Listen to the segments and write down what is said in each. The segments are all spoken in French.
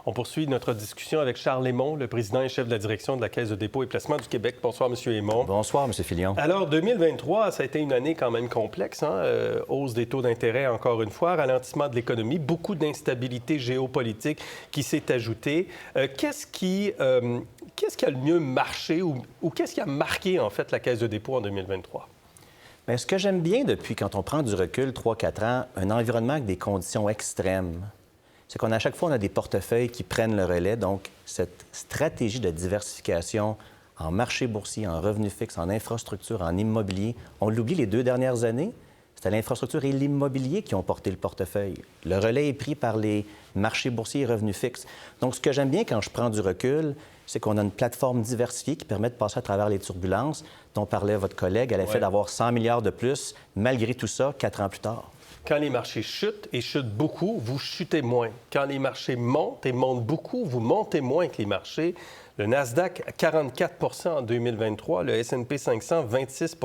On poursuit notre discussion avec Charles Hémon, le président et chef de la direction de la Caisse de dépôt et placement du Québec. Bonsoir, M. Hémon. Bonsoir, M. Filion. Alors, 2023, ça a été une année quand même complexe. Hausse des taux d'intérêt, encore une fois, ralentissement de l'économie, beaucoup d'instabilité géopolitique qui s'est ajoutée. Qu'est-ce qui a le mieux marché ou qu'est-ce qui a marqué, en fait, la Caisse de dépôt en 2023? Bien, ce que j'aime bien depuis, quand on prend du recul, 3-4 ans, un environnement avec des conditions extrêmes, c'est qu'à chaque fois, on a des portefeuilles qui prennent le relais. Donc, cette stratégie de diversification en marché boursier, en revenus fixes, en infrastructure, en immobilier, on l'oublie les 2 dernières années, c'était l'infrastructure et l'immobilier qui ont porté le portefeuille. Le relais est pris par les marchés boursiers et revenus fixes. Donc, ce que j'aime bien quand je prends du recul, c'est qu'on a une plateforme diversifiée qui permet de passer à travers les turbulences dont parlait votre collègue à l'effet d'avoir 100 milliards de plus, malgré tout ça, 4 ans plus tard. Quand les marchés chutent et chutent beaucoup, vous chutez moins. Quand les marchés montent et montent beaucoup, vous montez moins que les marchés. Le Nasdaq, 44 en 2023, le S&P 500, 26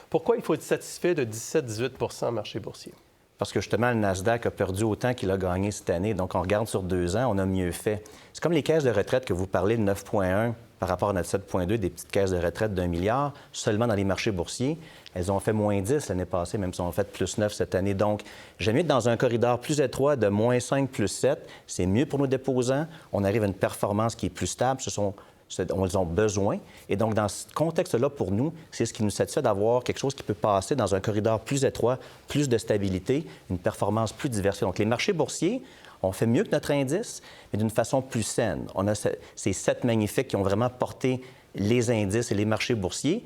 Pourquoi il faut être satisfait de 17-18 en marché boursier? Parce que justement, le Nasdaq a perdu autant qu'il a gagné cette année. Donc, on regarde sur 2 ans, on a mieux fait. C'est comme les caisses de retraite que vous parlez de 9,1 par rapport à notre 7,2, des petites caisses de retraite d'1 milliard, seulement dans les marchés boursiers. Elles ont fait moins 10 l'année passée, même si on fait plus 9 cette année. Donc, j'aime mieux être dans un corridor plus étroit de moins 5, plus 7. C'est mieux pour nos déposants. On arrive à une performance qui est plus stable. Ils ont besoin. Et donc, dans ce contexte-là, pour nous, c'est ce qui nous satisfait d'avoir quelque chose qui peut passer dans un corridor plus étroit, plus de stabilité, une performance plus diversifiée. Donc, les marchés boursiers, on fait mieux que notre indice, mais d'une façon plus saine. On a ces 7 magnifiques qui ont vraiment porté les indices et les marchés boursiers.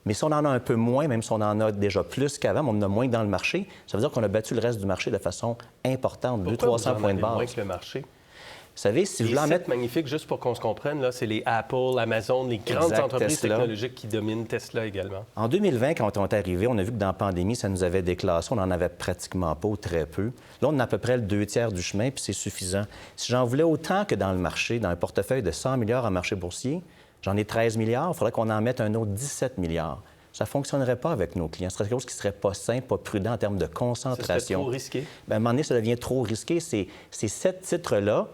Mais si on en a un peu moins, même si on en a déjà plus qu'avant, mais on en a moins dans le marché, ça veut dire qu'on a battu le reste du marché de façon importante, 200-300 points de base. Moins que le marché? Vous savez, si je voulais en mettre... magnifiques, juste pour qu'on se comprenne, là, c'est les Apple, Amazon, les grandes entreprises technologiques qui dominent, Tesla également. En 2020, quand on est arrivé, on a vu que dans la pandémie, ça nous avait déclassé. On n'en avait pratiquement pas ou très peu. Là, on a à peu près le 2/3 du chemin, puis c'est suffisant. Si j'en voulais autant que dans le marché, dans un portefeuille de 100 milliards en marché boursier, j'en ai 13 milliards, il faudrait qu'on en mette un autre 17 milliards. Ça ne fonctionnerait pas avec nos clients. Ce serait quelque chose qui ne serait pas sain, pas prudent en termes de concentration. C'est trop risqué? Bien, à un moment donné, ça devient trop risqué. Ces 7 titres-là,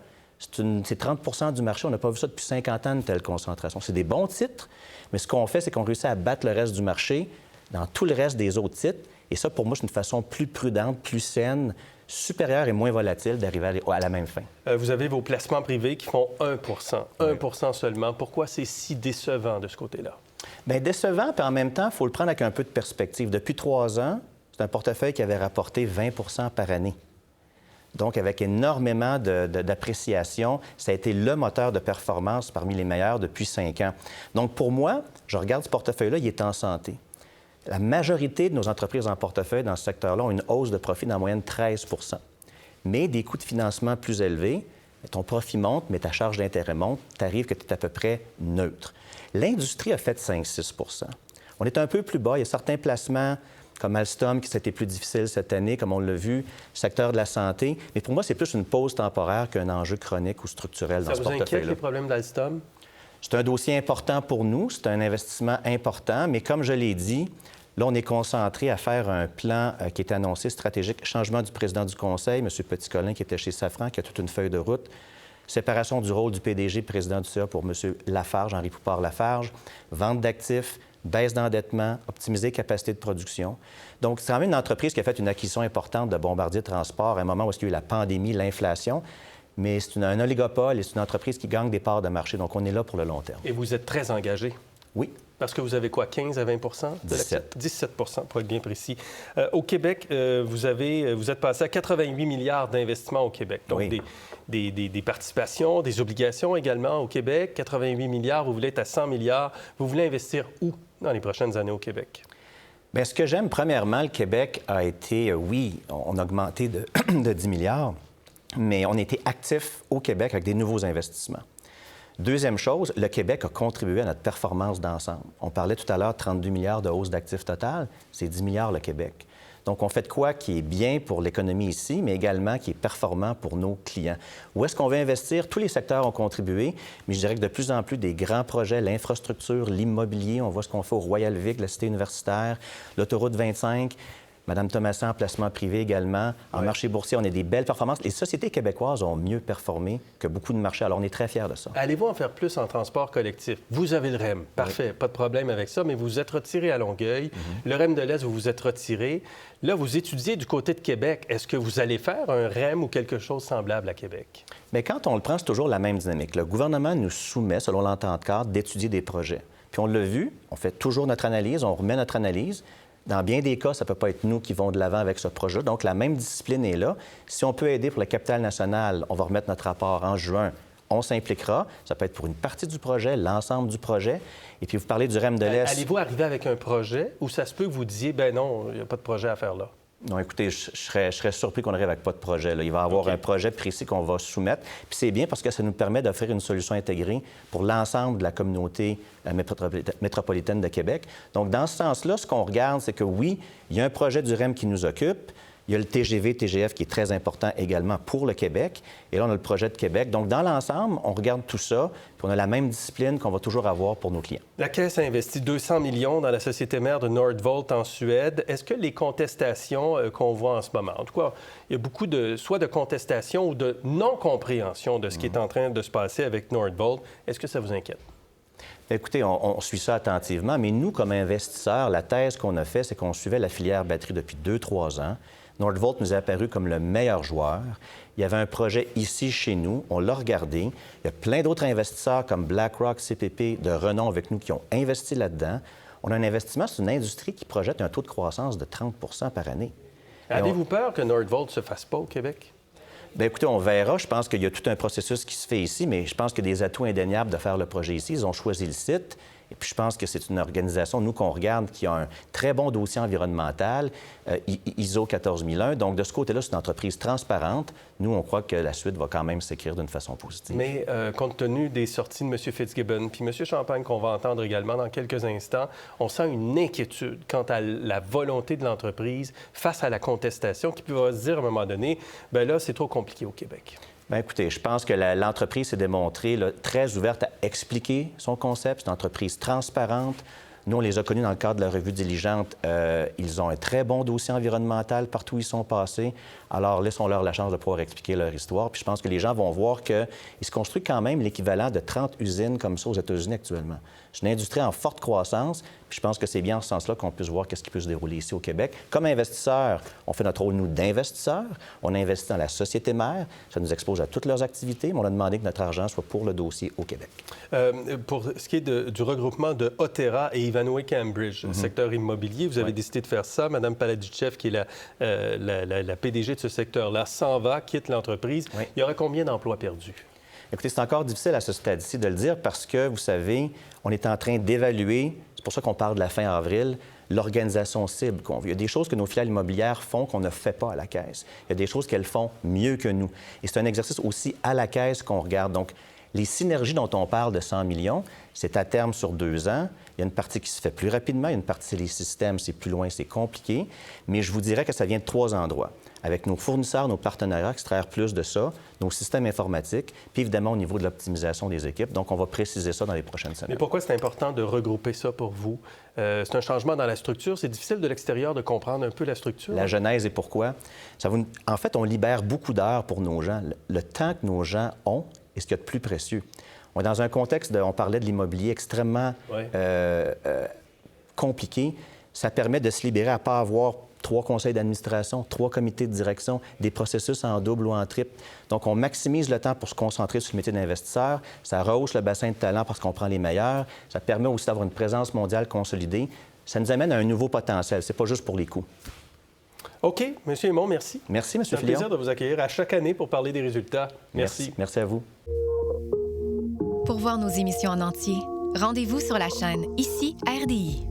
c'est 30 du marché. On n'a pas vu ça depuis 50 ans, une telle concentration. C'est des bons titres, mais ce qu'on fait, c'est qu'on réussit à battre le reste du marché dans tout le reste des autres titres. Et ça, pour moi, c'est une façon plus prudente, plus saine, supérieure et moins volatile d'arriver à la même fin. Vous avez vos placements privés qui font 1 1 seulement. Pourquoi c'est si décevant de ce côté-là? Bien, décevant, puis en même temps, il faut le prendre avec un peu de perspective. Depuis 3 ans, c'est un portefeuille qui avait rapporté 20 par année. Donc, avec énormément d'appréciation, ça a été le moteur de performance parmi les meilleurs depuis 5 ans. Donc, pour moi, je regarde ce portefeuille-là, il est en santé. La majorité de nos entreprises en portefeuille dans ce secteur-là ont une hausse de profit d'en moyenne 13 mais des coûts de financement plus élevés. Ton profit monte, mais ta charge d'intérêt monte, tu arrives que tu es à peu près neutre. L'industrie a fait 5-6 On est un peu plus bas. Il y a certains placements comme Alstom, qui c'était plus difficile cette année, comme on l'a vu, secteur de la santé. Mais pour moi, c'est plus une pause temporaire qu'un enjeu chronique ou structurel dans ce portefeuille-là. Ça vous inquiète, les problèmes d'Alstom? C'est un dossier important pour nous, c'est un investissement important, mais comme je l'ai dit, là, on est concentré à faire un plan qui est annoncé stratégique, changement du président du Conseil, M. Petit-Colin, qui était chez Safran, qui a toute une feuille de route, séparation du rôle du PDG, président du CA pour M. Lafarge, Henri Poupard-Lafarge, vente d'actifs, baisse d'endettement, optimiser capacité de production. Donc, c'est quand même une entreprise qui a fait une acquisition importante de Bombardier Transport à un moment où il y a eu la pandémie, l'inflation. Mais c'est un oligopole et c'est une entreprise qui gagne des parts de marché. Donc, on est là pour le long terme. Et vous êtes très engagé? Oui. Parce que vous avez quoi, 15 à 20 17 17 pour être bien précis. Au Québec, vous êtes passé à 88 milliards d'investissements au Québec. Donc, oui. Des participations, des obligations également au Québec. 88 milliards, vous voulez être à 100 milliards. Vous voulez investir où dans les prochaines années au Québec? Bien, ce que j'aime, premièrement, le Québec a été, oui, on a augmenté de 10 milliards, mais on a été actif au Québec avec des nouveaux investissements. Deuxième chose, le Québec a contribué à notre performance d'ensemble. On parlait tout à l'heure de 32 milliards de hausse d'actifs total, c'est 10 milliards le Québec. Donc, on fait de quoi qui est bien pour l'économie ici, mais également qui est performant pour nos clients. Où est-ce qu'on veut investir? Tous les secteurs ont contribué, mais je dirais que de plus en plus des grands projets, l'infrastructure, l'immobilier, on voit ce qu'on fait au Royal Vic, la cité universitaire, l'autoroute 25, Mme Thomassin en placement privé également. En marché boursier, on a des belles performances. Les sociétés québécoises ont mieux performé que beaucoup de marchés. Alors, on est très fiers de ça. Allez-vous en faire plus en transport collectif? Vous avez le REM. Parfait, pas de problème avec ça, mais vous vous êtes retiré à Longueuil. Le REM de l'Est, vous vous êtes retiré. Là, vous étudiez du côté de Québec. Est-ce que vous allez faire un REM ou quelque chose semblable à Québec? Bien, quand on le prend, c'est toujours la même dynamique. Le gouvernement nous soumet, selon l'entente cadre, d'étudier des projets. Puis on l'a vu, on fait toujours notre analyse, on remet notre analyse. Dans bien des cas, ça ne peut pas être nous qui vont de l'avant avec ce projet. Donc, la même discipline est là. Si on peut aider pour la capitale nationale, on va remettre notre rapport en juin. On s'impliquera. Ça peut être pour une partie du projet, l'ensemble du projet. Et puis, vous parlez du REM de l'Est. Allez-vous arriver avec un projet ou ça se peut que vous disiez, ben non, il n'y a pas de projet à faire là? Non, écoutez, je serais surpris qu'on arrive avec pas de projet. Là. Il va y avoir un projet précis qu'on va soumettre. Puis c'est bien parce que ça nous permet d'offrir une solution intégrée pour l'ensemble de la communauté métropolitaine de Québec. Donc, dans ce sens-là, ce qu'on regarde, c'est que oui, il y a un projet du REM qui nous occupe. Il y a le TGV, TGF qui est très important également pour le Québec. Et là, on a le projet de Québec. Donc, dans l'ensemble, on regarde tout ça, puis on a la même discipline qu'on va toujours avoir pour nos clients. La Caisse a investi 200 millions dans la société mère de Nordvolt en Suède. Est-ce que les contestations qu'on voit en ce moment, en tout cas, il y a beaucoup soit de contestations ou de non-compréhension de ce qui est en train de se passer avec Nordvolt, est-ce que ça vous inquiète? Écoutez, on suit ça attentivement, mais nous, comme investisseurs, la thèse qu'on a faite, c'est qu'on suivait la filière batterie depuis 2-3 ans. Nordvolt nous est apparu comme le meilleur joueur. Il y avait un projet ici, chez nous. On l'a regardé. Il y a plein d'autres investisseurs comme BlackRock, CPP, de renom avec nous qui ont investi là-dedans. On a un investissement sur une industrie qui projette un taux de croissance de 30 par année. Avez-vous peur que Nordvolt ne se fasse pas au Québec? Bien, écoutez, on verra. Je pense qu'il y a tout un processus qui se fait ici, mais je pense qu'il y a des atouts indéniables de faire le projet ici. Ils ont choisi le site. Et puis, je pense que c'est une organisation, nous, qu'on regarde, qui a un très bon dossier environnemental, ISO 14001. Donc, de ce côté-là, c'est une entreprise transparente. Nous, on croit que la suite va quand même s'écrire d'une façon positive. Mais compte tenu des sorties de M. Fitzgibbon, puis M. Champagne, qu'on va entendre également dans quelques instants, on sent une inquiétude quant à la volonté de l'entreprise face à la contestation qui peut se dire à un moment donné, bien là, c'est trop compliqué au Québec. Bien, écoutez, je pense que l'entreprise s'est démontrée là, très ouverte à expliquer son concept. C'est une entreprise transparente. Nous, on les a connus dans le cadre de la revue diligente. Ils ont un très bon dossier environnemental partout où ils sont passés. Alors, laissons-leur la chance de pouvoir expliquer leur histoire. Puis je pense que les gens vont voir qu'il se construit quand même l'équivalent de 30 usines comme ça aux États-Unis actuellement. C'est une industrie en forte croissance. Puis je pense que c'est bien en ce sens-là qu'on puisse voir qu'est-ce qui peut se dérouler ici au Québec. Comme investisseurs, on fait notre rôle, nous, d'investisseurs. On investit dans la société mère. Ça nous expose à toutes leurs activités, mais on a demandé que notre argent soit pour le dossier au Québec. Pour ce qui est du regroupement de Otera et Ivanhoe Cambridge, secteur immobilier, vous avez décidé de faire ça. Mme Paladichev, qui est la PDG de ce secteur-là, s'en va, quitte l'entreprise. Oui. Il y aura combien d'emplois perdus? Écoutez, c'est encore difficile à ce stade-ci de le dire parce que, vous savez, on est en train d'évaluer, c'est pour ça qu'on parle de la fin avril, l'organisation cible qu'on veut. Il y a des choses que nos filiales immobilières font qu'on ne fait pas à la Caisse. Il y a des choses qu'elles font mieux que nous. Et c'est un exercice aussi à la Caisse qu'on regarde. Donc, les synergies dont on parle de 100 millions, c'est à terme sur 2 ans. Il y a une partie qui se fait plus rapidement, il y a une partie, c'est les systèmes, c'est plus loin, c'est compliqué. Mais je vous dirais que ça vient de 3 endroits. Avec nos fournisseurs, nos partenaires, extraire plus de ça, nos systèmes informatiques, puis évidemment au niveau de l'optimisation des équipes. Donc, on va préciser ça dans les prochaines semaines. Mais pourquoi c'est important de regrouper ça pour vous? C'est un changement dans la structure. C'est difficile de l'extérieur de comprendre un peu la structure. La genèse et pourquoi? En fait, on libère beaucoup d'heures pour nos gens. Le temps que nos gens ont est ce qu'il y a de plus précieux. On est dans un contexte, on parlait de l'immobilier extrêmement compliqué. Ça permet de se libérer à ne pas avoir 3 conseils d'administration, 3 comités de direction, des processus en double ou en triple. Donc, on maximise le temps pour se concentrer sur le métier d'investisseur. Ça rehausse le bassin de talent parce qu'on prend les meilleurs. Ça permet aussi d'avoir une présence mondiale consolidée. Ça nous amène à un nouveau potentiel. C'est pas juste pour les coûts. OK. M. Aymon, merci. Merci, M. Fillon. C'est un plaisir de vous accueillir à chaque année pour parler des résultats. Merci. Merci à vous. Pour voir nos émissions en entier, rendez-vous sur la chaîne Ici RDI.